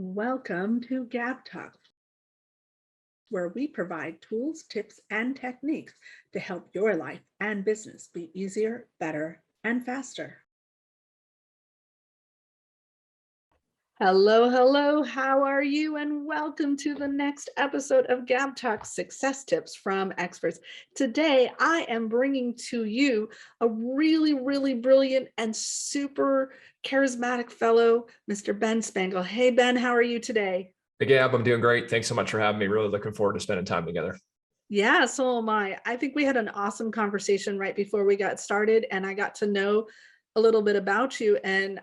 Welcome to Gab Talk, where we provide tools, tips, and techniques to help your life and business be easier, better, and faster. Hello, hello. How are you? And welcome to the next episode of Gab Talk Success Tips from Experts. Today, I am bringing to you a really brilliant and super charismatic fellow, Mr. Ben Spangl. Hey, Ben, how are you today? Hey, Gab, I'm doing great. Thanks so much for having me. Really looking forward to spending time together. Yeah, so am I. I think we had an awesome conversation right before we got started, and I got to know a little bit about you. And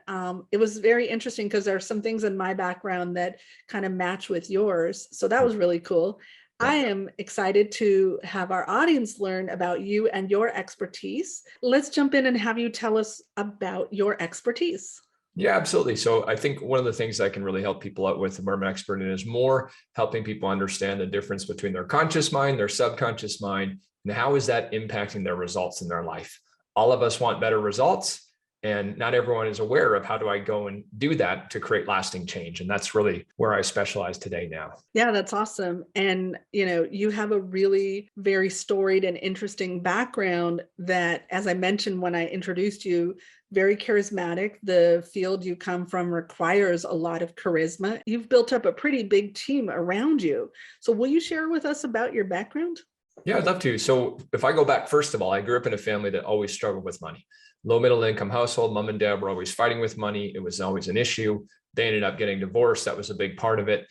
it was very interesting because there are some things in my background that kind of match with yours. So that was really cool. Yeah. I am excited to have our audience learn about you and your expertise. Let's jump in and have you tell us about your expertise. Yeah, absolutely. So I think one of the things I can really help people out with, where I'm an expert in, is more helping people understand the difference between their conscious mind, their subconscious mind, and how is that impacting their results in their life. All of us want better results, and not everyone is aware of how do I go and do that to create lasting change. And that's really where I specialize today now. Yeah, that's awesome. And, you have a really very storied and interesting background that, as I mentioned when I introduced you, very charismatic. The field you come from requires a lot of charisma. You've built up a pretty big team around you. So will you share with us about your background? Yeah, I'd love to. So if I go back, first of all, I grew up in a family that always struggled with money. Low middle income household, mom and dad were always fighting with money. It was always an issue. They ended up getting divorced. That was a big part of it.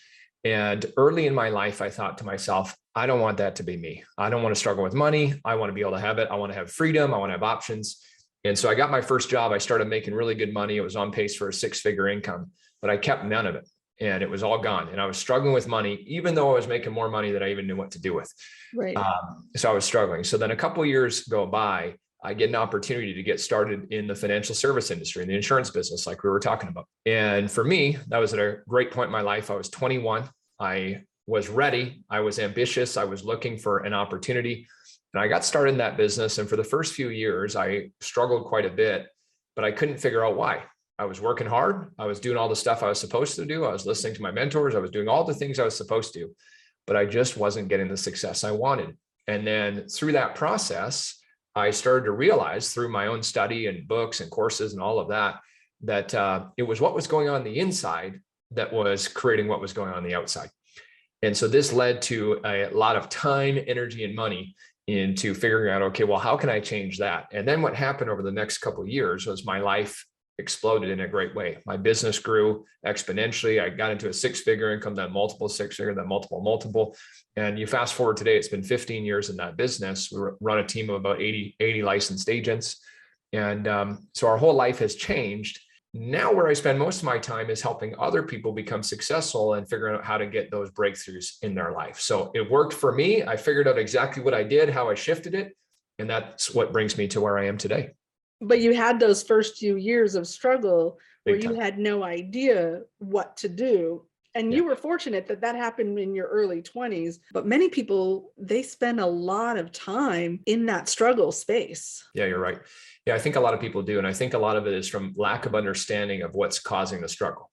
And early in my life, I thought to myself, I don't want that to be me. I don't want to struggle with money. I want to be able to have it. I want to have freedom. I want to have options. And so I got my first job. I started making really good money. It was on pace for a six-figure income, but I kept none of it. And it was all gone. And I was struggling with money, even though I was making more money than I even knew what to do with. Right. So I was struggling. So then a couple of years go by, I get an opportunity to get started in the financial service industry, in the insurance business, like we were talking about. And for me, that was at a great point in my life. I was 21. I was ready. I was ambitious. I was looking for an opportunity. And I got started in that business. And for the first few years, I struggled quite a bit, but I couldn't figure out why. I was working hard. I was doing all the stuff I was supposed to do. I was listening to my mentors. I was doing all the things I was supposed to, but I just wasn't getting the success I wanted. And then through that process, I started to realize through my own study and books and courses and all of that, that it was what was going on the inside that was creating what was going on the outside. And so this led to a lot of time, energy, and money into figuring out, okay, well, how can I change that? And then what happened over the next couple of years was my life exploded in a great way. My business grew exponentially. I got into a six-figure income, then multiple six-figure, then multiple. And you fast forward today, it's been 15 years in that business. We run a team of about 80 licensed agents. And so our whole life has changed. Now where I spend most of my time is helping other people become successful and figuring out how to get those breakthroughs in their life. So it worked for me. I figured out exactly what I did, how I shifted it. And that's what brings me to where I am today. But you had those first few years of struggle where Big time. you had no idea what to do. And you were fortunate that that happened in your early 20s. But many people, they spend a lot of time in that struggle space. Yeah, you're right. Yeah, I think a lot of people do. And I think a lot of it is from lack of understanding of what's causing the struggle.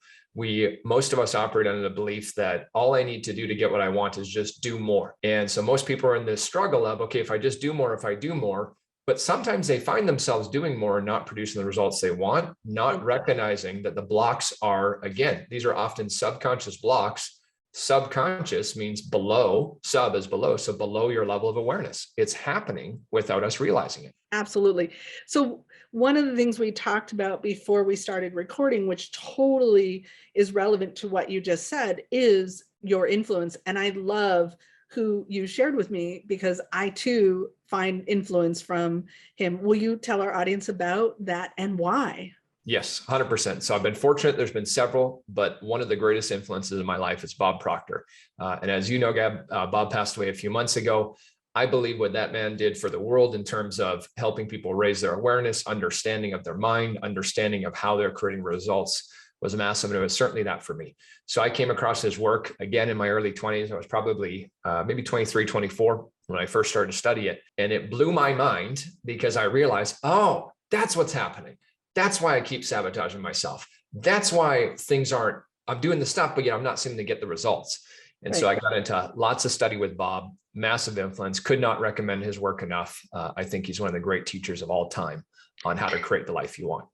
Most of us operate under the belief that all I need to do to get what I want is just do more. And so most people are in this struggle of, okay, if I just do more, if I do more, but sometimes they find themselves doing more and not producing the results they want, not recognizing that the blocks are, again, these are often subconscious blocks. Subconscious means below, sub is below. So below your level of awareness. It's happening without us realizing it. Absolutely. So one of the things we talked about before we started recording, which totally is relevant to what you just said, is your influence. And I love who you shared with me because I too find influence from him. Will you tell our audience about that and why? Yes, 100%. So I've been fortunate. There's been several, but one of the greatest influences in my life is Bob Proctor. And as you know, Gab, Bob passed away a few months ago. I believe what that man did for the world in terms of helping people raise their awareness, understanding of their mind, understanding of how they're creating results was massive. And it was certainly that for me. So I came across his work again in my early 20s. I was probably maybe 23, 24 when I first started to study it. And it blew my mind because I realized, oh, that's what's happening. That's why I keep sabotaging myself. That's why things aren't I'm doing the stuff, but I'm not seeming to get the results. And so Right. I got into lots of study with Bob, massive influence, could not recommend his work enough. I think he's one of the great teachers of all time on how to create the life you want.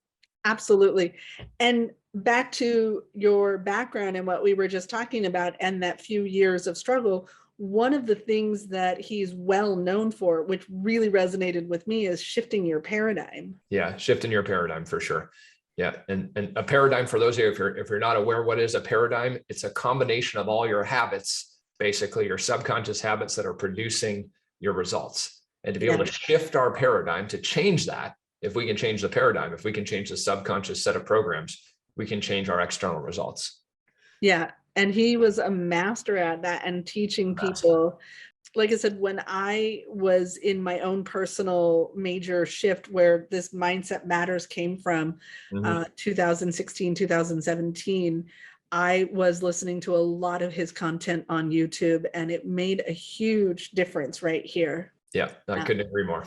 Absolutely. And back to your background and what we were just talking about and that few years of struggle, one of the things that he's well known for, which really resonated with me, is shifting your paradigm. Yeah, shifting your paradigm for sure. Yeah, and a paradigm, for those of you, if you're not aware what is a paradigm, it's a combination of all your habits, basically your subconscious habits that are producing your results. And to be able Yeah. to shift our paradigm, to change that, if we can change the paradigm, if we can change the subconscious set of programs, we can change our external results. Yeah. And he was a master at that and teaching Massive. people. Like I said, when I was in my own personal major shift where this mindset matters came from, Mhm. 2016, 2017, I was listening to a lot of his content on YouTube, and it made a huge difference right here. Yeah, I couldn't agree more.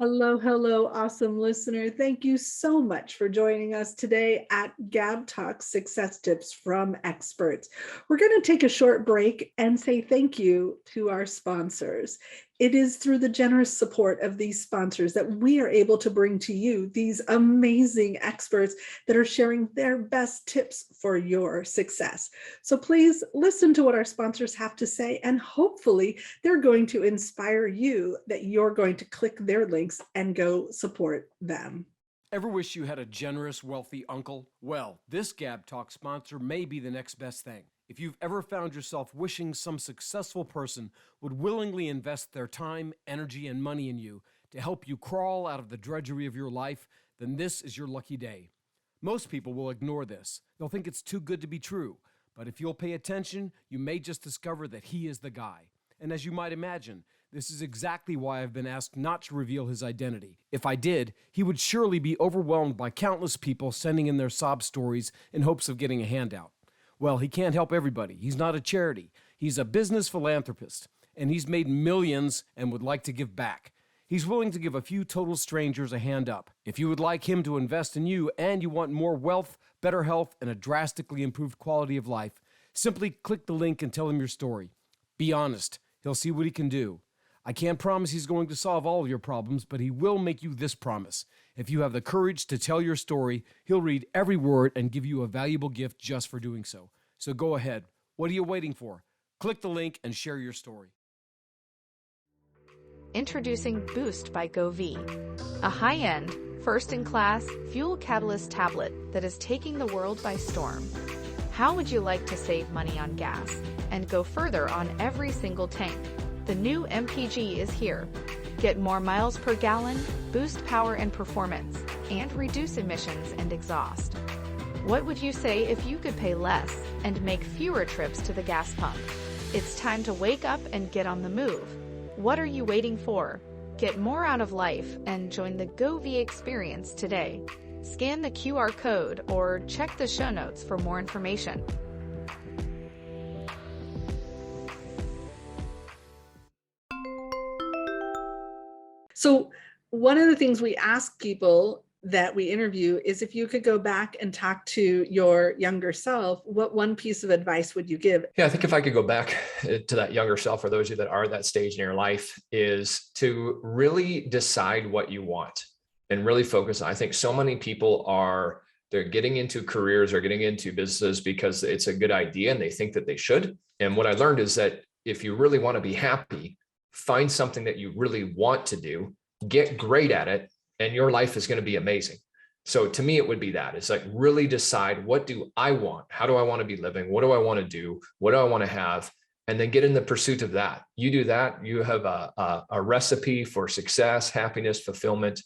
Hello, hello, awesome listener. Thank you so much for joining us today at Gab Talk Success Tips from Experts. We're going to take a short break and say thank you to our sponsors. It is through the generous support of these sponsors that we are able to bring to you these amazing experts that are sharing their best tips for your success. So please listen to what our sponsors have to say, and hopefully they're going to inspire you that you're going to click their links and go support them. Ever wish you had a generous, wealthy uncle? Well, this Gab Talk sponsor may be the next best thing. If you've ever found yourself wishing some successful person would willingly invest their time, energy, and money in you to help you crawl out of the drudgery of your life, then this is your lucky day. Most people will ignore this. They'll think it's too good to be true. But if you'll pay attention, you may just discover that he is the guy. And as you might imagine, this is exactly why I've been asked not to reveal his identity. If I did, he would surely be overwhelmed by countless people sending in their sob stories in hopes of getting a handout. Well, he can't help everybody. He's not a charity. He's a business philanthropist, and he's made millions and would like to give back. He's willing to give a few total strangers a hand up. If you would like him to invest in you and you want more wealth, better health, and a drastically improved quality of life, simply click the link and tell him your story. Be honest. He'll see what he can do. I can't promise he's going to solve all of your problems, but he will make you this promise. If you have the courage to tell your story, he'll read every word and give you a valuable gift just for doing so. So go ahead. What are you waiting for? Click the link and share your story. Introducing Boost by GoV, a high-end, first-in-class fuel catalyst tablet that is taking the world by storm. How would you like to save money on gas and go further on every single tank? The new MPG is here. Get more miles per gallon, boost power and performance, and reduce emissions and exhaust. What would you say if you could pay less and make fewer trips to the gas pump? It's time to wake up and get on the move. What are you waiting for? Get more out of life and join the GoV experience today. Scan the QR code or check the show notes for more information. So one of the things we ask people that we interview is, if you could go back and talk to your younger self, what one piece of advice would you give? Yeah, I think if I could go back to that younger self, or those of you that are at that stage in your life, is to really decide what you want and really focus. I think so many people they're getting into careers or getting into businesses because it's a good idea and they think that they should. And what I learned is that if you really want to be happy, find something that you really want to do, get great at it, and your life is going to be amazing. So to me, it would be that. It's like, really decide, what do I want? How do I want to be living? What do I want to do? What do I want to have? And then get in the pursuit of that. You do that, you have a recipe for success, happiness, fulfillment.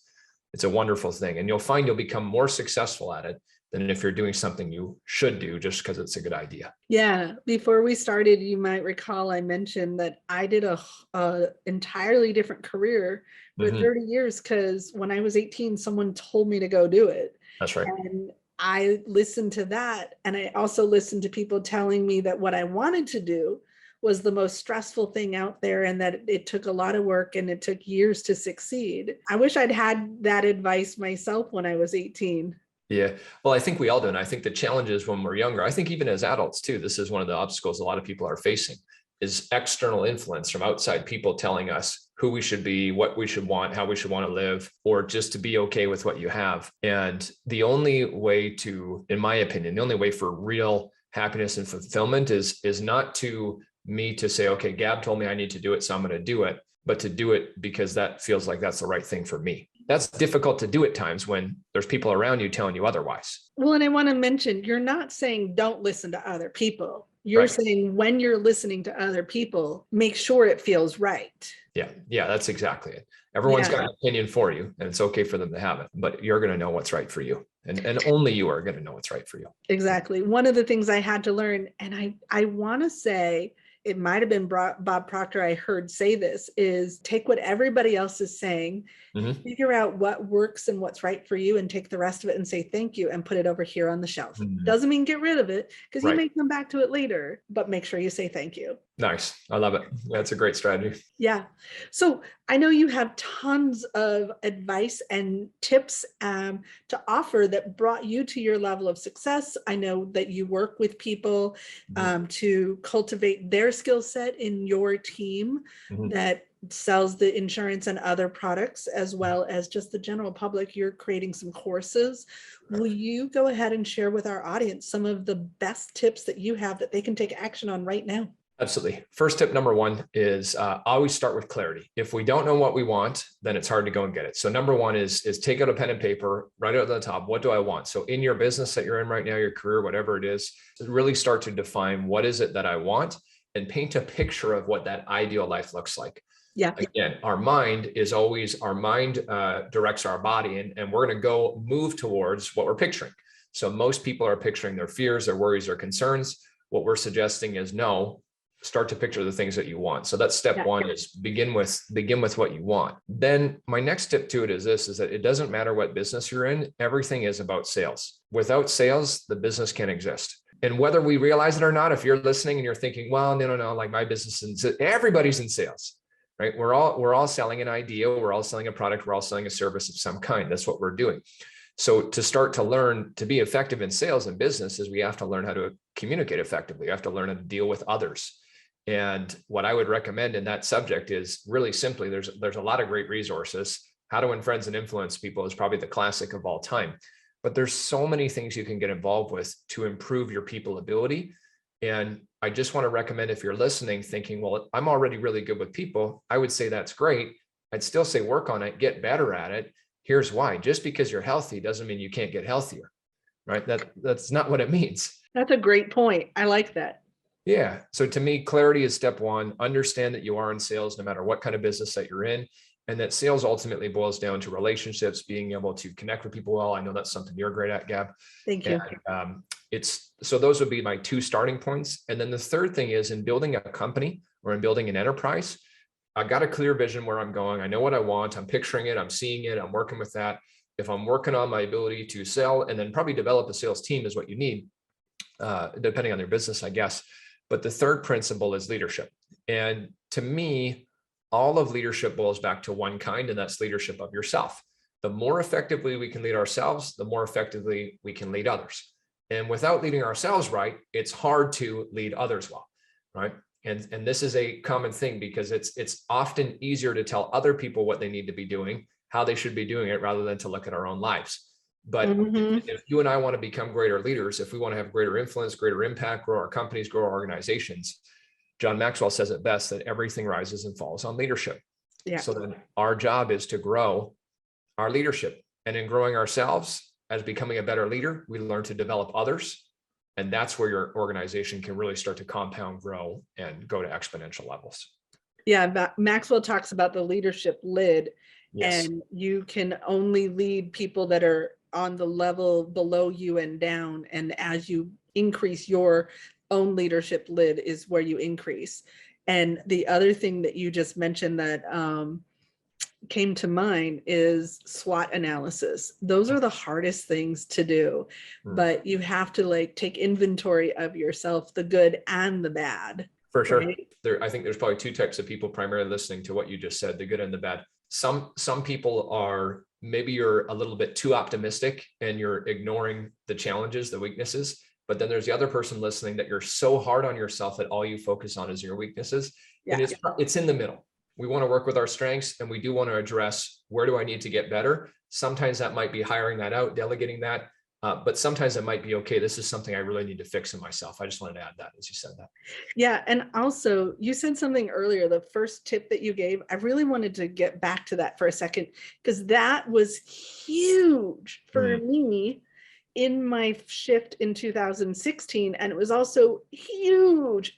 It's a wonderful thing. And you'll find you'll become more successful at it than if you're doing something you should do just because it's a good idea. Yeah. Before we started, you might recall I mentioned that I did a entirely different career for 30 years because when I was 18, someone told me to go do it. That's right. And I listened to that. And I also listened to people telling me that what I wanted to do was the most stressful thing out there, and that it took a lot of work and it took years to succeed. I wish I'd had that advice myself when I was 18. Yeah. Well, I think we all do. And I think the challenge is when we're younger, I think even as adults too, this is one of the obstacles a lot of people are facing is external influence from outside people telling us who we should be, what we should want, how we should want to live, or just to be okay with what you have. And the only way to, in my opinion, the only way for real happiness and fulfillment is not to me to say, okay, Gab told me I need to do it, so I'm going to do it, but to do it because that feels like that's the right thing for me. That's difficult to do at times when there's people around you telling you otherwise. Well, and I want to mention, you're not saying don't listen to other people. You're Right. saying when you're listening to other people, make sure it feels right. Yeah. Yeah. That's exactly it. Everyone's got Yeah. an opinion for you, and it's okay for them to have it, but you're going to know what's right for you. And only you are going to know what's right for you. Exactly. One of the things I had to learn, and I want to say it might have been Bob Proctor I heard say this, is take what everybody else is saying, Mhm. figure out what works and what's right for you, and take the rest of it and say thank you and put it over here on the shelf. Mhm. Doesn't mean get rid of it, because you Right. may come back to it later, but make sure you say thank you. Nice. I love it. That's a great strategy. Yeah. So I know you have tons of advice and tips to offer that brought you to your level of success. I know that you work with people to cultivate their skill set in your team Mhm. that sells the insurance and other products, as well as just the general public. You're creating some courses. Will you go ahead and share with our audience some of the best tips that you have that they can take action on right now? Absolutely. First tip number one is always start with clarity. If we don't know what we want, then it's hard to go and get it. So number one is take out a pen and paper, write it at the top. What do I want? So in your business that you're in right now, your career, whatever it is, really start to define what is it that I want and paint a picture of what that ideal life looks like. Yeah. Again, our mind directs our body, and we're going to go move towards what we're picturing. So most people are picturing their fears, their worries, their concerns. What we're suggesting is no, start to picture the things that you want. So that's step one, is begin with what you want. Then my next tip to it is this, is that it doesn't matter what business you're in. Everything is about sales. Without sales, the business can't exist. And whether we realize it or not, if you're listening and you're thinking, well, no, like my business is, everybody's in sales, right? We're all selling an idea. We're all selling a product. We're all selling a service of some kind. That's what we're doing. So to start to learn to be effective in sales and business is we have to learn how to communicate effectively. We have to learn how to deal with others. And what I would recommend in that subject is really simply, there's a lot of great resources. How to Win Friends and Influence People is probably the classic of all time, but there's so many things you can get involved with to improve your people ability. And I just want to recommend, if you're listening thinking, well, I'm already really good with people, I would say that's great. I'd still say work on it, get better at it. Here's why. Just because you're healthy doesn't mean you can't get healthier, right? That's not what it means. That's a great point. I like that. Yeah. So to me, clarity is step one. Understand that you are in sales no matter what kind of business that you're in, and that sales ultimately boils down to relationships, being able to connect with people well. I know that's something you're great at, Gab. Thank you. And, so those would be my two starting points. And then the third thing is, in building a company or in building an enterprise, I got a clear vision where I'm going. I know what I want. I'm picturing it. I'm seeing it. I'm working with that. If I'm working on my ability to sell, and then probably develop a sales team is what you need, depending on your business, I guess. But the third principle is leadership. And to me, all of leadership boils back to one kind, and that's leadership of yourself. The more effectively we can lead ourselves, the more effectively we can lead others. And without leading ourselves right, it's hard to lead others well, right? And this is a common thing, because it's often easier to tell other people what they need to be doing, how they should be doing it, rather than to look at our own lives. But if you and I want to become greater leaders, if we want to have greater influence, greater impact, grow our companies, grow our organizations, John Maxwell says it best, that everything rises and falls on leadership. Yeah. So then our job is to grow our leadership. And in growing ourselves, as becoming a better leader, we learn to develop others. And that's where your organization can really start to compound, grow, and go to exponential levels. Yeah. Maxwell talks about the leadership lid. Yes. And you can only lead people that are on the level below you and down. And as you increase your own leadership lid is where you increase. And the other thing that you just mentioned that came to mind is SWOT analysis. Those are the hardest things to do, but you have to take inventory of yourself, the good and the bad. For sure. Right? I think there's probably two types of people primarily listening to what you just said, the good and the bad. Some people are maybe you're a little bit too optimistic and you're ignoring the challenges, the weaknesses. But then there's the other person listening that you're so hard on yourself that all you focus on is your weaknesses. And it's in the middle. We want to work with our strengths, and we do want to address, where do I need to get better? Sometimes that might be hiring that out, delegating that. But sometimes it might be, okay, this is something I really need to fix in myself. I just wanted to add that as you said that. Yeah. And also, you said something earlier, the first tip that you gave, I really wanted to get back to that for a second, because that was huge for me in my shift in 2016. And it was also huge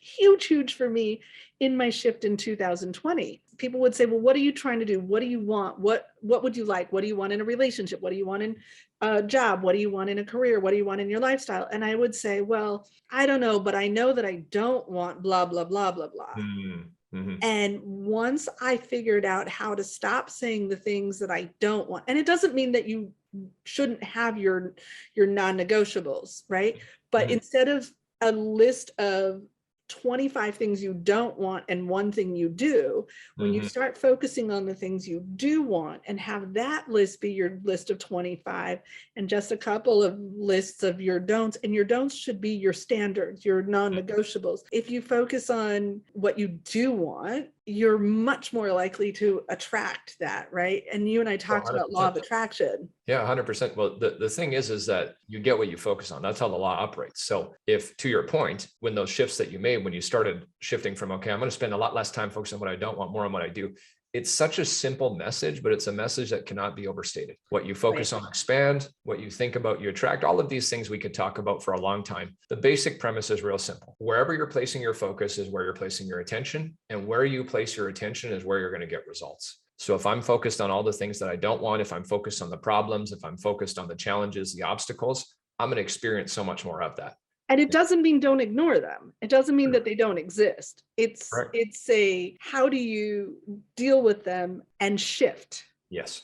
for me in my shift in 2020. People would say, well, what are you trying to do? What do you want? What would you like? What do you want in a relationship? What do you want in a job? What do you want in a career? What do you want in your lifestyle? And I would say, well, I don't know, but I know that I don't want blah, blah, blah, blah, blah. Mm-hmm. And once I figured out how to stop saying the things that I don't want, and it doesn't mean that you shouldn't have your non-negotiables, right? But instead of a list of 25 things you don't want and one thing you do, when you start focusing on the things you do want and have that list be your list of 25 and just a couple of lists of your don'ts, and your don'ts should be your standards, your non-negotiables. If you focus on what you do want, you're much more likely to attract that, right? And you and I talked about law of attraction. Yeah, 100%. Well, the thing is that you get what you focus on. That's how the law operates. So if, to your point, when those shifts that you made, when you started shifting from, okay, I'm going to spend a lot less time focusing on what I don't want, more on what I do. It's such a simple message, but it's a message that cannot be overstated. What you focus on, expand. What you think about, you attract. All of these things we could talk about for a long time. The basic premise is real simple. Wherever you're placing your focus is where you're placing your attention, and where you place your attention is where you're going to get results. So if I'm focused on all the things that I don't want, if I'm focused on the problems, if I'm focused on the challenges, the obstacles, I'm going to experience so much more of that. And it doesn't mean don't ignore them. It doesn't mean that they don't exist. It's a, how do you deal with them and shift? Yes.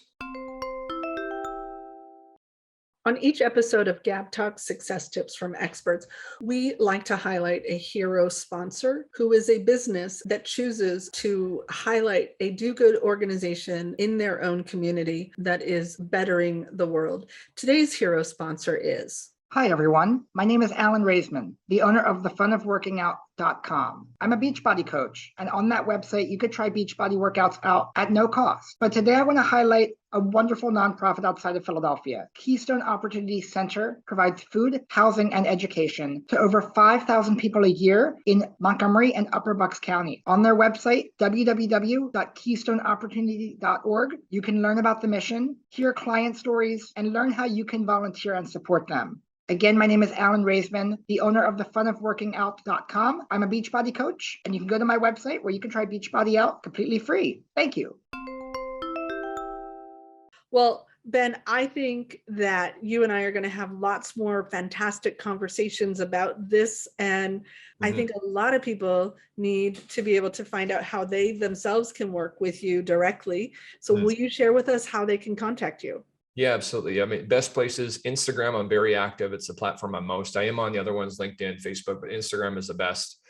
On each episode of Gab Talk Success Tips from Experts, we like to highlight a hero sponsor who is a business that chooses to highlight a do-good organization in their own community that is bettering the world. Today's hero sponsor is... Hi, everyone. My name is Alan Raisman, the owner of thefunofworkingout.com. I'm a Beachbody coach, and on that website, you could try Beachbody workouts out at no cost. But today I want to highlight a wonderful nonprofit outside of Philadelphia. Keystone Opportunity Center provides food, housing, and education to over 5,000 people a year in Montgomery and Upper Bucks County. On their website, www.keystoneopportunity.org, you can learn about the mission, hear client stories, and learn how you can volunteer and support them. Again, my name is Alan Raisman, the owner of thefunofworkingout.com. I'm a Beachbody coach, and you can go to my website where you can try Beachbody out completely free. Thank you. Well, Ben, I think that you and I are going to have lots more fantastic conversations about this. And I think a lot of people need to be able to find out how they themselves can work with you directly. So will you share with us how they can contact you? Yeah, absolutely. I mean, best places, Instagram, I'm very active. It's the platform I'm most. I am on the other ones, LinkedIn, Facebook, but Instagram is the best.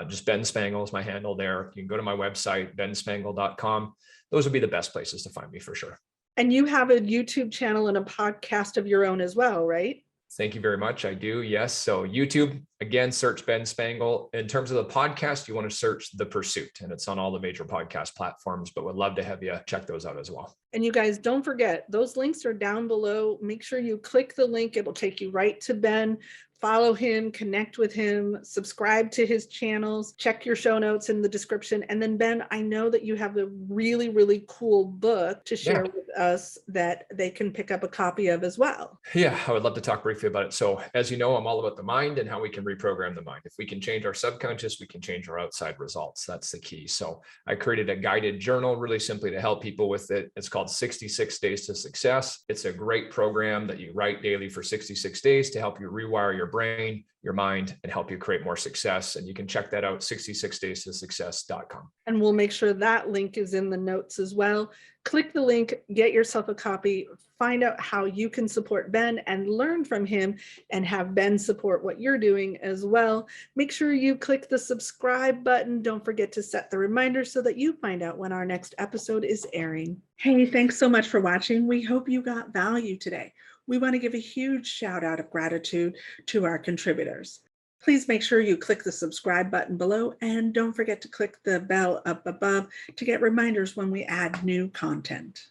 Just Ben Spangl is my handle there. You can go to my website, benspangl.com. Those would be the best places to find me for sure. And you have a YouTube channel and a podcast of your own as well, right? Thank you very much. I do. Yes. So YouTube, again, search Ben Spangl. In terms of the podcast, you want to search The Pursuit, and it's on all the major podcast platforms, but would love to have you check those out as well. And you guys, don't forget, those links are down below. Make sure you click the link. It'll take you right to Ben. Follow him, connect with him, subscribe to his channels, check your show notes in the description. And then Ben, I know that you have a really, really cool book to share with us that they can pick up a copy of as well. Yeah, I would love to talk briefly about it. So as you know, I'm all about the mind and how we can reprogram the mind. If we can change our subconscious, we can change our outside results. That's the key. So I created a guided journal really simply to help people with it. It's called 66 Days to Success. It's a great program that you write daily for 66 days to help you rewire your your brain, your mind, and help you create more success. And you can check that out, 66days-to-success.com. And we'll make sure that link is in the notes as well. Click the link, get yourself a copy, find out how you can support Ben and learn from him and have Ben support what you're doing as well. Make sure you click the subscribe button. Don't forget to set the reminder so that you find out when our next episode is airing. Hey, thanks so much for watching. We hope you got value today. We want to give a huge shout out of gratitude to our contributors. Please make sure you click the subscribe button below and don't forget to click the bell up above to get reminders when we add new content.